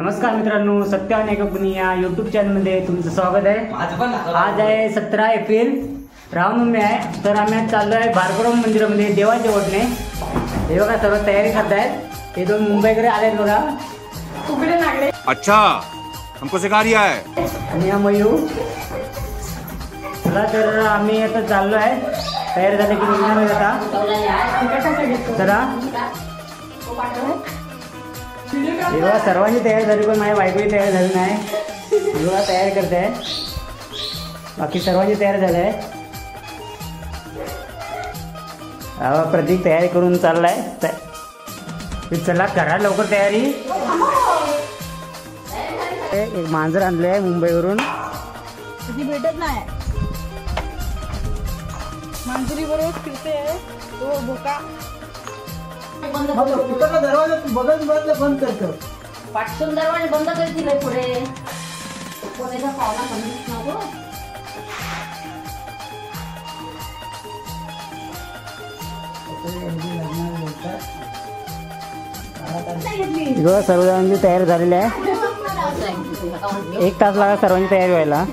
नमस्कार मित्रांनो, सत्य आणि एकपणी या यूट्यूब चॅनलमध्ये तुमचं स्वागत आहे। आज आहे 17 एप्रिल, रामनवमी आहे। तर आम्ही आज चाललो आहे भारगुरम मंदिरामध्ये देवाचे ओढणे। हे बघा सर्व तयारी करतायत। हे दोन मुंबईकडे आलेत बघा, उघडे लागले। अच्छा, हमको सिखा रिया है। आणि हा मयू चला, तर आम्ही आता चाललो आहे। तयार झाले की निघणार आता। चला, हे बघा सर्वांची तयारी झाली, पण माझ्या बायकोची तयारी झाली नाही। हे बघा तयारी करते आहे, बाकी सर्वांची तयारी झाली आहे। प्रतीक तयारी करून चाललाय। चला करा लवकर तयारी। एक मांजर आणले आहे मुंबईवरून, भेटत नाही। मांजरी बरोबर फिरते तो भोका। दरवाजा बंद करतो, पाठसून दरवाजे बंद करतील पुढे। कोणाचा पावला बंदच नको। सर्वांची तयारी झालेली आहे। 1 तास लागा सर्वांची तयारी व्हायला।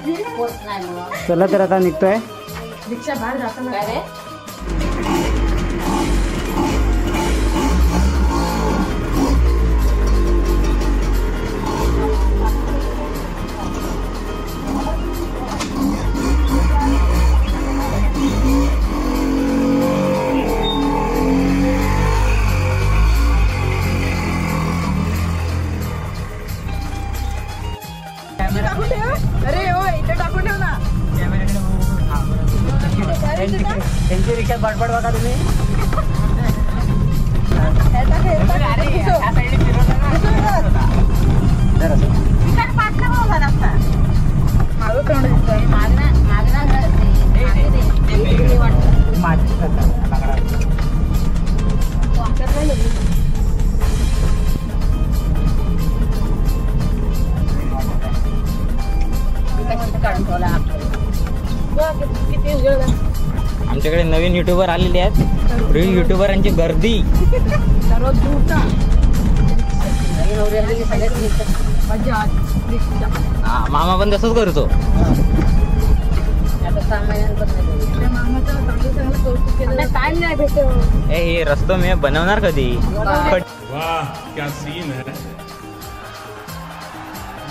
चला तर आता निघतोय। रिक्षा बाहेर जाताना काय रे? अरे हो, इथे टाकून ठेव ना। त्यांची रिक्षा बडबड बघा तुम्ही। आमच्याकडे नवीन युट्यूबर आलेले आहेत। रील युट्यूबरांची गर्दी। मामा पण तसंच करतो। टाइम नाही भेटत। हे रस्तो मी बनवणार कधी? वाह क्या सीन है,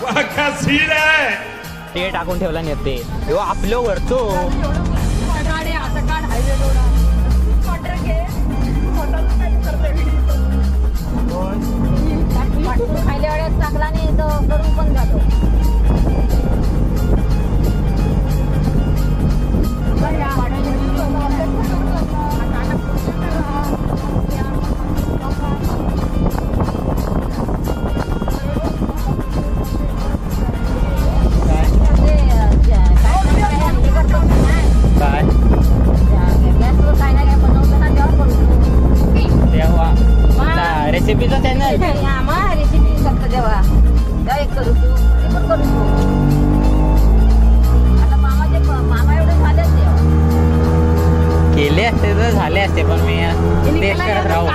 वाह क्या सीन है। ते टाकून ठेवला नेते आपलं वरचो। खायल्या वेळेस चांगला नाही तो करून पण जातो। रेसिपीचा चॅनल रेसिपी करतो तेव्हा एक करू तू ते पण करू तू। आता मामा एवढे झाले केले असते तर झाले असते, पण मी टेस्ट करत राहू।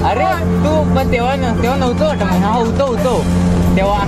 अरे तू पण तेव्हा नव्हतं वाटत। हा होतो तेव्हा।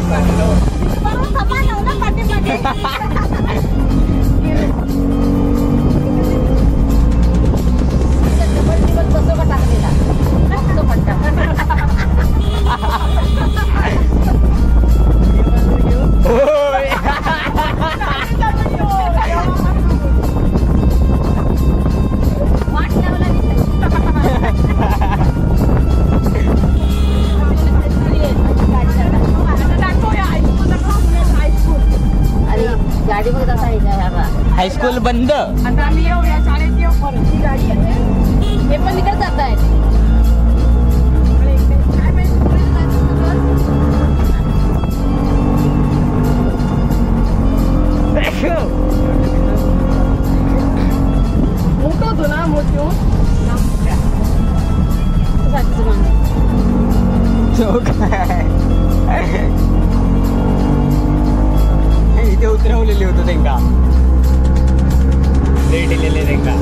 हायस्कूल बंद। आता आम्ही येऊ या शाळेत येऊ परत। ही गाडी हे पण निघत जात आहे। मोठं होतो ना, मोठं इथे उतरवलेली होतं त्यांना, दिलेले त्यांना।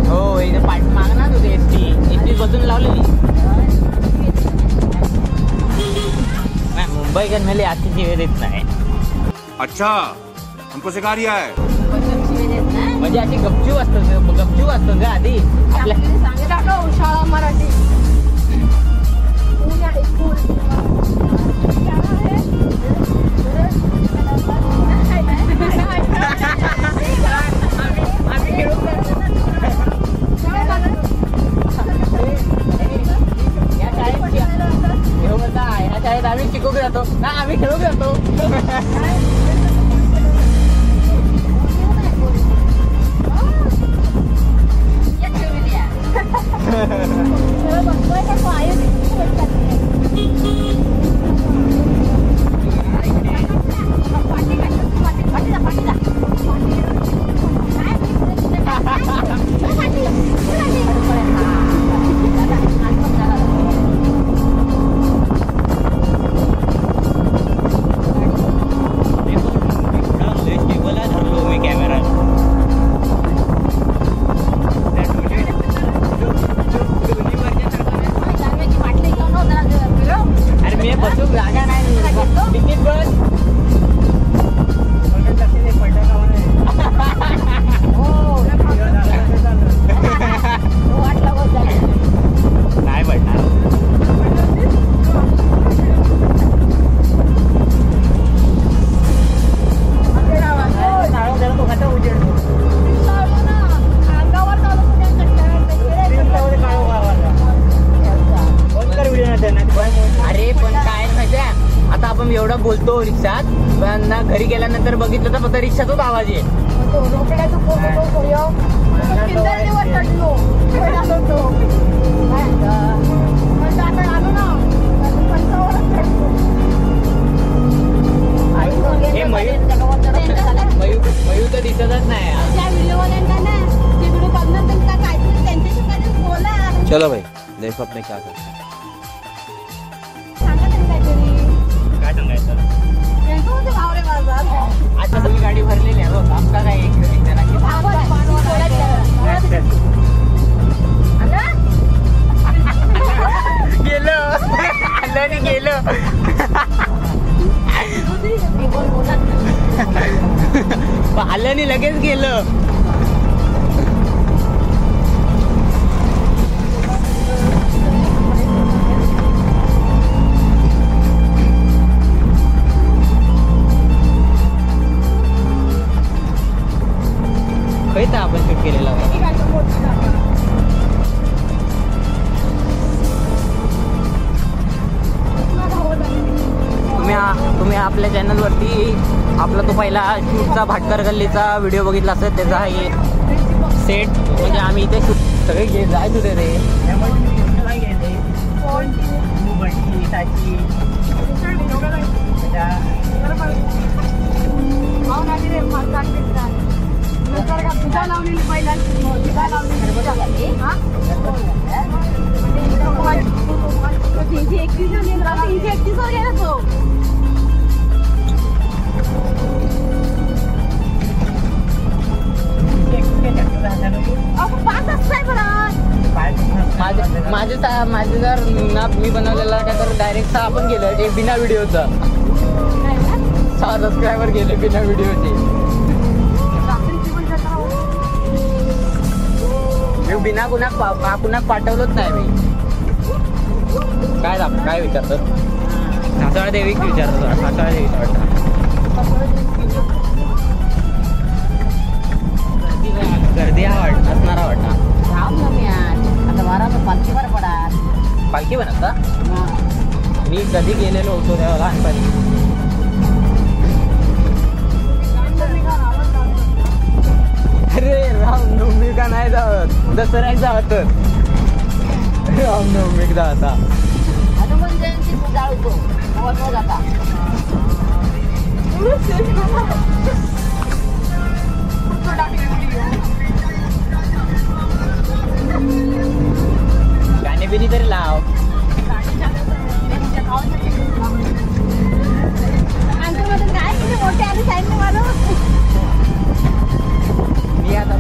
हो मुंबई मेले आती शिवे देत नाही. अच्छा हमको सिखा रिया है. म्हणजे अशी गपचूप असतं ग आधी आपल्या शाळा मराठी ह्या शाळेत आम्ही शिकूक जातो ना, आम्ही खेळूक जातो. एवढं बोलतो रिक्षात, पण ना घरी गेल्यानंतर बघितलं तर फक्त रिक्षातच आवाज आहे. मयू तर दिसतच नाही. चलो भाई देखो अपने क्या कर. आता सगळी गाडी भरलेली आहे बघ. आमका काय एक गेलो आलं गेलो. आल्याने लगेच गेलं. खैता आपण शूट केलेला होता. तुम्ही आपल्या चॅनलवरती आपला तो पहिला शूटचा भाटकर गल्लीचा व्हिडिओ बघितला असेल. त्याचा हे सेट म्हणजे आम्ही इथे शूट सगळे जायच होते रे. माझे जर ना मी बनवलेला काय तर डायरेक्ट आपण गेलो एक बिना व्हिडिओचा 6 सबस्क्रायबर गेले बिना व्हिडिओचे. मी बिना कुणाक पाठवलंच नाही. मी काय विचारतो ढासाळ देवी विचारतो. ढासाळ देवी गर्दी असणारा वाटता. पालखी बनत का? मी कधी गेलेलो होतो तेव्हा लहानपणी. अरे रामनवमी का नाही जावत, दसऱ्याक जावत. रामनवमीक जाता हनुमान जयंती जाळतो जाता. गाणे बिनी तरी लाव. काय मोठे आणि साईडने मारो.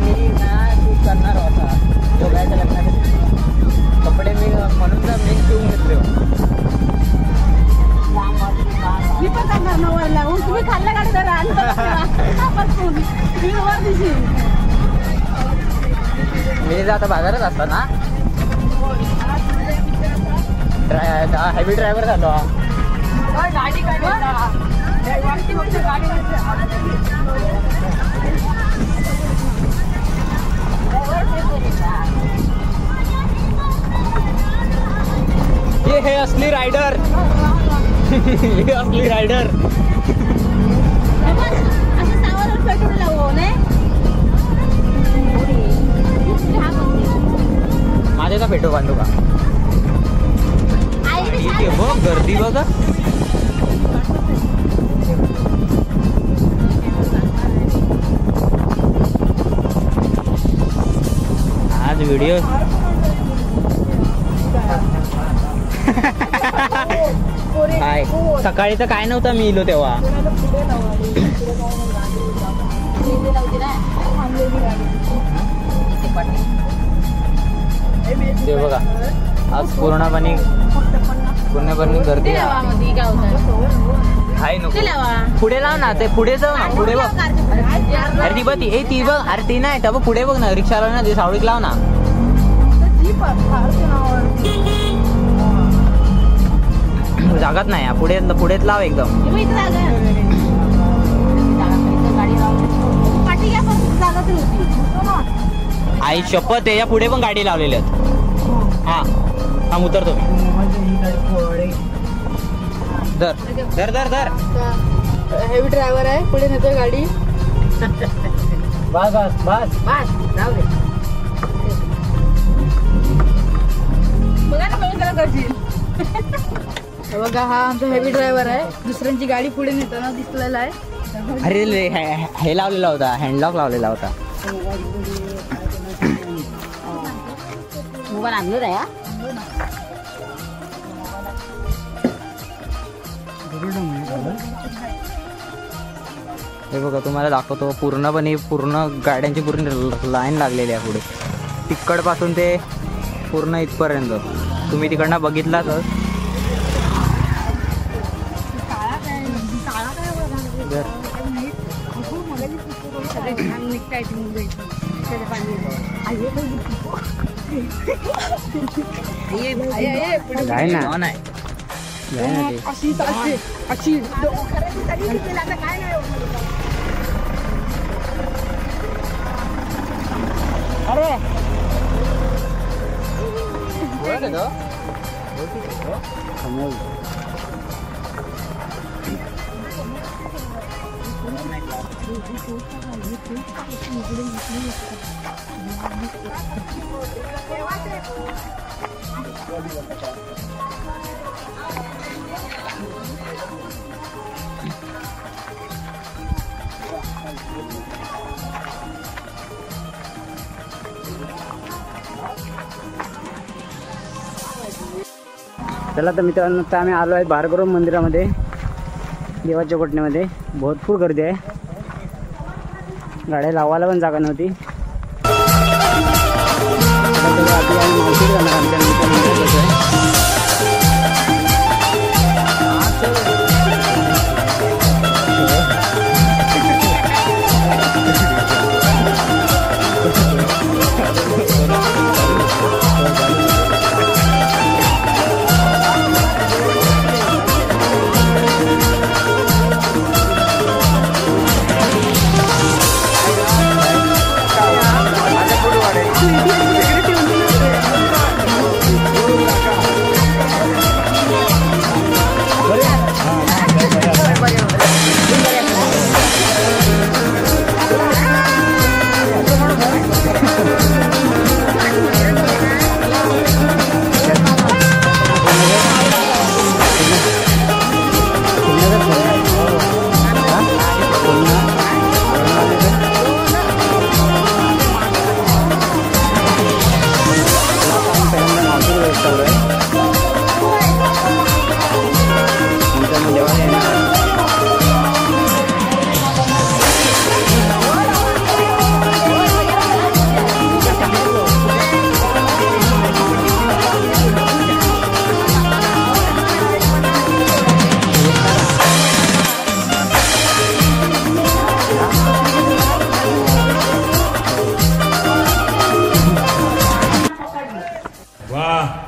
मी ना शूट करणार होता दोघांच्या लग्नासाठी. कपडे मी म्हणून तर मी शिवून घेतले. फॅमिलीचा आता बाजारच असतात ना. हेवी ड्रायव्हर झालो हा. हे असली रायडर. हे असली रायडर. माझ्याचा पेटो बांधू का बघ गर्दी बघा. आज व्हिडिओ काय सकाळी तर काय नव्हतं मी इलो तेव्हा. ते बघा आज पूर्णपणे गर्दी आहे. नको पुढे लाव ना. ते पुढे जाऊ ना. पुढे बघ. अरे ती बघ ती बघ. अरे ती नाही तर पुढे बघ ना. रिक्षा लाव ना. ती सावळीत लाव ना. जागाच नाही पुढेच लाव एकदम. आई शपथ याच्या पुढे पण गाडी लावलेली आहेत. हा उतरतो धर. हेवी ड्रायव्हर आहे पुढे नेतोय गाडी. बस जाऊ दे. बघा हा आमचा हेवी ड्रायव्हर आहे. दुसऱ्यांची गाडी पुढे नेताना दिसलेला आहे. अरे हे लावलेला होता. हँडलॉक लावलेला होता. मोबाईल आणलं आहे. हे बघा तुम्हाला दाखवतो. पूर्ण गाड्यांची पूर्ण लाईन लागलेली आहे पुढे. तिकड पासून ते पूर्ण इथपर्यंत. तुम्ही तिकडनं बघितलाच. चला तर मित्रांनो आता आम्ही आलो आहे भार्गव मंदिरामध्ये. देवाच्या कोटण्यामध्ये भरपूर गर्दी आहे. गाड्या लावायला पण जागा नव्हती.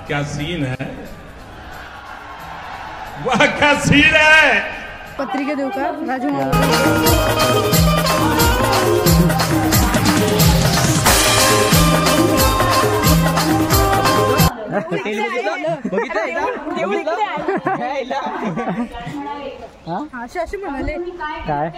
क्या सीन है, वाह क्या सीन है। पत्रिका देऊ का राजू अशी म्हणाले काय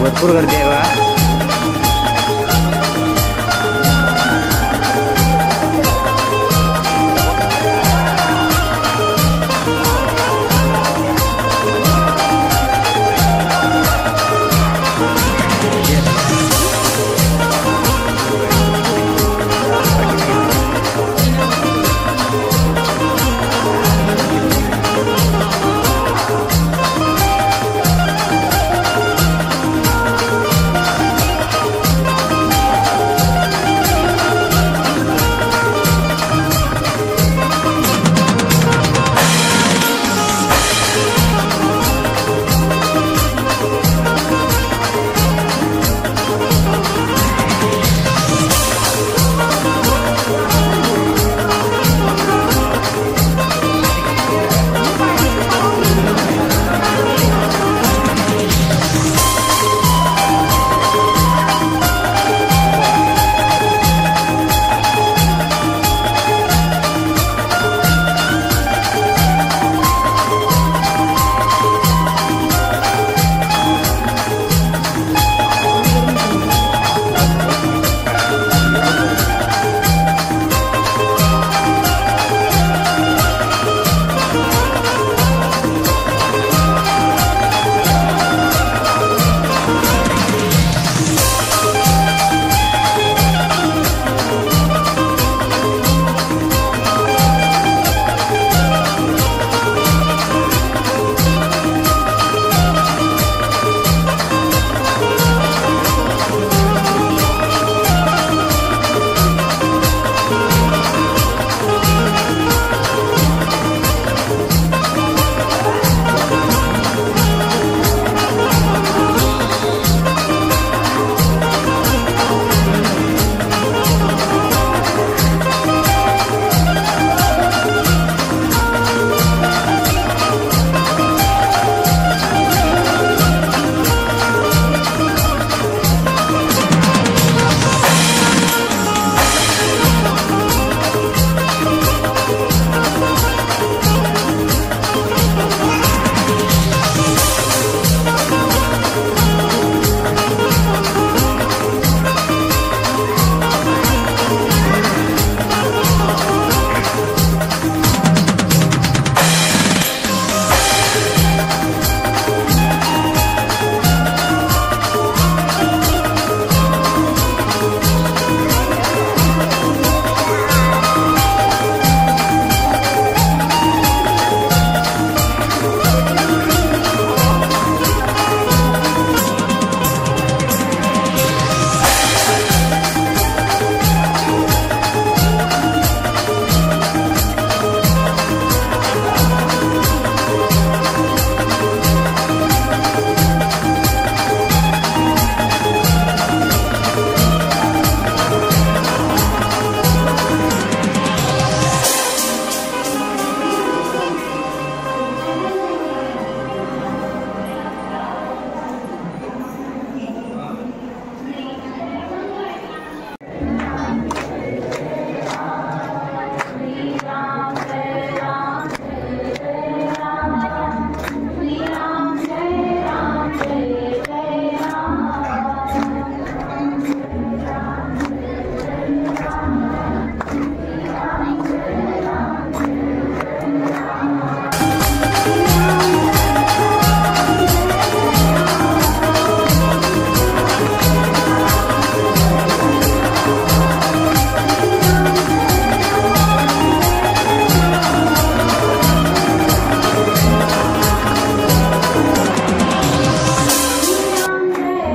भरपूर गर्दी आहे बघा.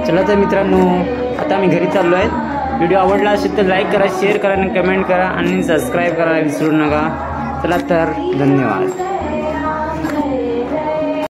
चला तर मित्रांनो, आता आम्ही घरी चाललो आहे. व्हिडिओ आवडला असेल तर लाईक करा, शेअर करा आणि कमेंट करा आणि सबस्क्राईब करायला विसरू नका. चला तर धन्यवाद.